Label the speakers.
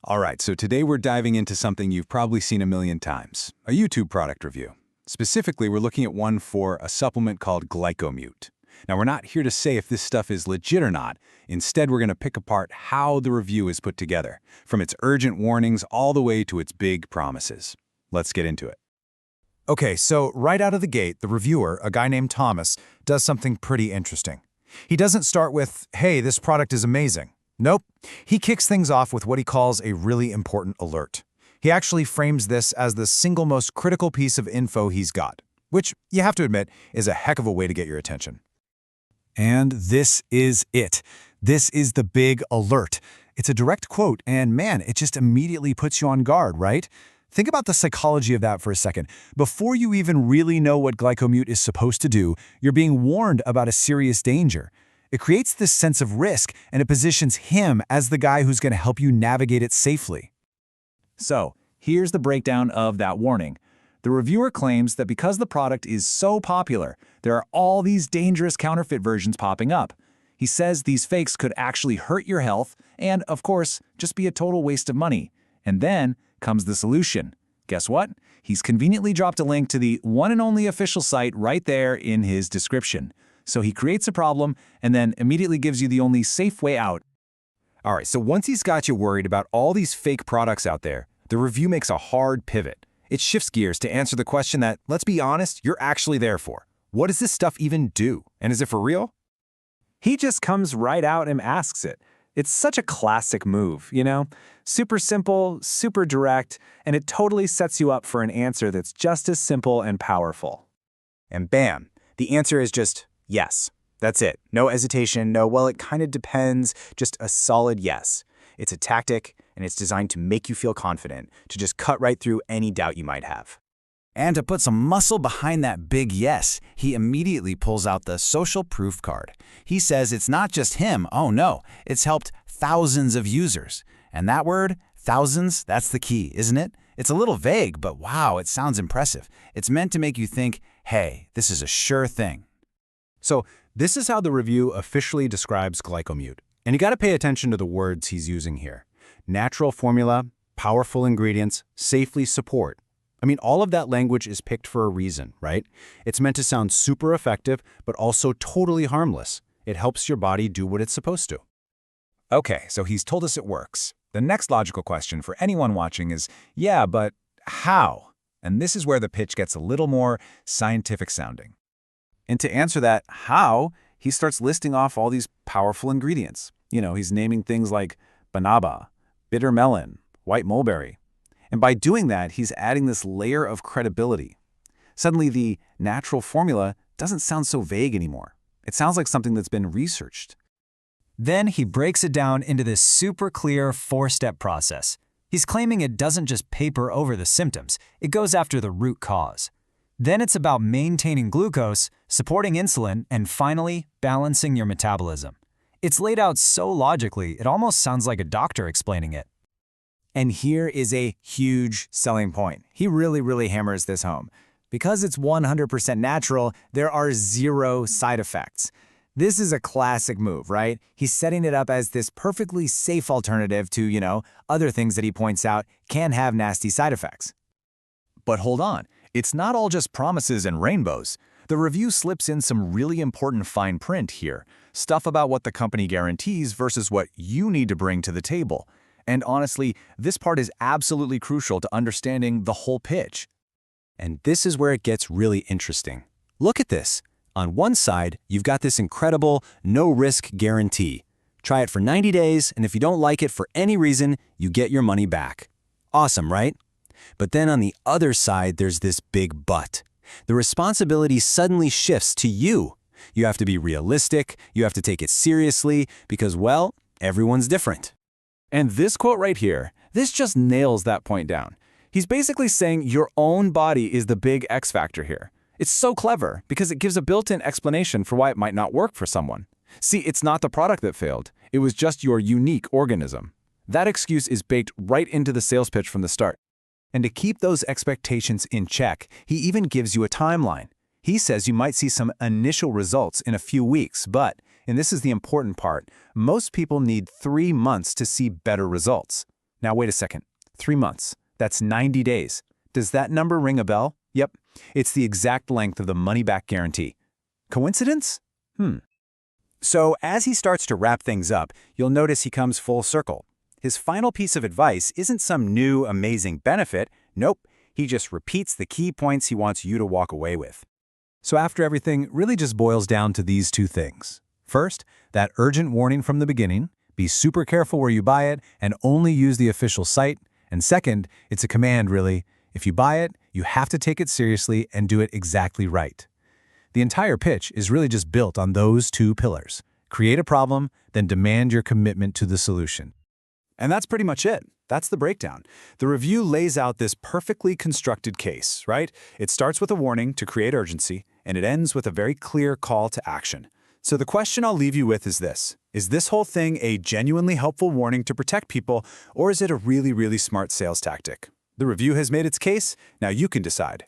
Speaker 1: All right, so today we're diving into something you've probably seen a million times, a YouTube product review. Specifically, we're looking at one for a supplement called GlycoMute. Now, we're not here to say if this stuff is legit or not. Instead, we're going to pick apart how the review is put together, from its urgent warnings all the way to its big promises. Let's get into it.
Speaker 2: Okay, so right out of the gate, the reviewer, a guy named Thomas, does something pretty interesting. He doesn't start with, hey, this product is amazing. Nope. He kicks things off with what he calls a really important alert. He actually frames this as the single most critical piece of info he's got, which, you have to admit, is a heck of a way to get your attention. And this is it. This is the big alert. It's a direct quote, and man, it just immediately puts you on guard, right? Think about the psychology of that for a second. Before you even really know what GlycoMute is supposed to do, you're being warned about a serious danger. It creates this sense of risk, and it positions him as the guy who's going to help you navigate it safely.
Speaker 3: So, here's the breakdown of that warning. The reviewer claims that because the product is so popular, there are all these dangerous counterfeit versions popping up. He says these fakes could actually hurt your health and, of course, just be a total waste of money. And then comes the solution. Guess what? He's conveniently dropped a link to the one and only official site right there in his description. So he creates a problem and then immediately gives you the only safe way out.
Speaker 2: All right, so once he's got you worried about all these fake products out there, the review makes a hard pivot. It shifts gears to answer the question that, let's be honest, you're actually there for. What does this stuff even do? And is it for real?
Speaker 3: He just comes right out and asks it. It's such a classic move, you know? Super simple, super direct, and it totally sets you up for an answer that's just as simple and powerful.
Speaker 2: And bam, the answer is just yes. That's it. No hesitation, no, well, it kind of depends, just a solid yes. It's a tactic, and it's designed to make you feel confident, to just cut right through any doubt you might have. And to put some muscle behind that big yes, he immediately pulls out the social proof card. He says it's not just him, oh no, it's helped thousands of users. And that word, thousands, that's the key, isn't it? It's a little vague, but wow, it sounds impressive. It's meant to make you think, hey, this is a sure thing. So this is how the review officially describes GlycoMute. And you got to pay attention to the words he's using here. Natural formula, powerful ingredients, safely support. I mean, all of that language is picked for a reason, right? It's meant to sound super effective, but also totally harmless. It helps your body do what it's supposed to. Okay, so he's told us it works. The next logical question for anyone watching is, yeah, but how? And this is where the pitch gets a little more scientific sounding. And to answer that how, he starts listing off all these powerful ingredients. You know, he's naming things like banaba, bitter melon, white mulberry. And by doing that, he's adding this layer of credibility. Suddenly, the natural formula doesn't sound so vague anymore. It sounds like something that's been researched.
Speaker 4: Then he breaks it down into this super clear 4-step process. He's claiming it doesn't just paper over the symptoms, it goes after the root cause. Then it's about maintaining glucose, supporting insulin, and finally, balancing your metabolism. It's laid out so logically, it almost sounds like a doctor explaining it.
Speaker 2: And here is a huge selling point. He really hammers this home. Because it's 100% natural, there are 0 side effects. This is a classic move, right? He's setting it up as this perfectly safe alternative to, other things that he points out can have nasty side effects.
Speaker 3: But hold on, it's not all just promises and rainbows. The review slips in some really important fine print here, stuff about what the company guarantees versus what you need to bring to the table. And honestly, this part is absolutely crucial to understanding the whole pitch.
Speaker 2: And this is where it gets really interesting. Look at this. On one side, you've got this incredible no-risk guarantee. Try it for 90 days, and if you don't like it for any reason, you get your money back. Awesome, right? But then on the other side, there's this big but. The responsibility suddenly shifts to you. You have to be realistic, you have to take it seriously, because, well, everyone's different.
Speaker 3: And this quote right here, this just nails that point down. He's basically saying your own body is the big X factor here. It's so clever because it gives a built-in explanation for why it might not work for someone. See, it's not the product that failed. It was just your unique organism. That excuse is baked right into the sales pitch from the start.
Speaker 2: And to keep those expectations in check, he even gives you a timeline. He says you might see some initial results in a few weeks, but, and this is the important part, most people need 3 months to see better results.
Speaker 3: Now wait a second. 3 months. That's 90 days. Does that number ring a bell? Yep. It's the exact length of the money-back guarantee. Coincidence? So as he starts to wrap things up, you'll notice he comes full circle. His final piece of advice isn't some new, amazing benefit. Nope. He just repeats the key points he wants you to walk away with.
Speaker 1: So after everything, it really just boils down to these two things. First, that urgent warning from the beginning. Be super careful where you buy it and only use the official site. And second, it's a command, really. If you buy it, you have to take it seriously and do it exactly right. The entire pitch is really just built on those two pillars. Create a problem, then demand your commitment to the solution.
Speaker 3: And that's pretty much it. That's the breakdown. The review lays out this perfectly constructed case, right? It starts with a warning to create urgency, and it ends with a very clear call to action. So the question I'll leave you with is this. Is this whole thing a genuinely helpful warning to protect people, or is it a really, really smart sales tactic? The review has made its case. Now you can decide.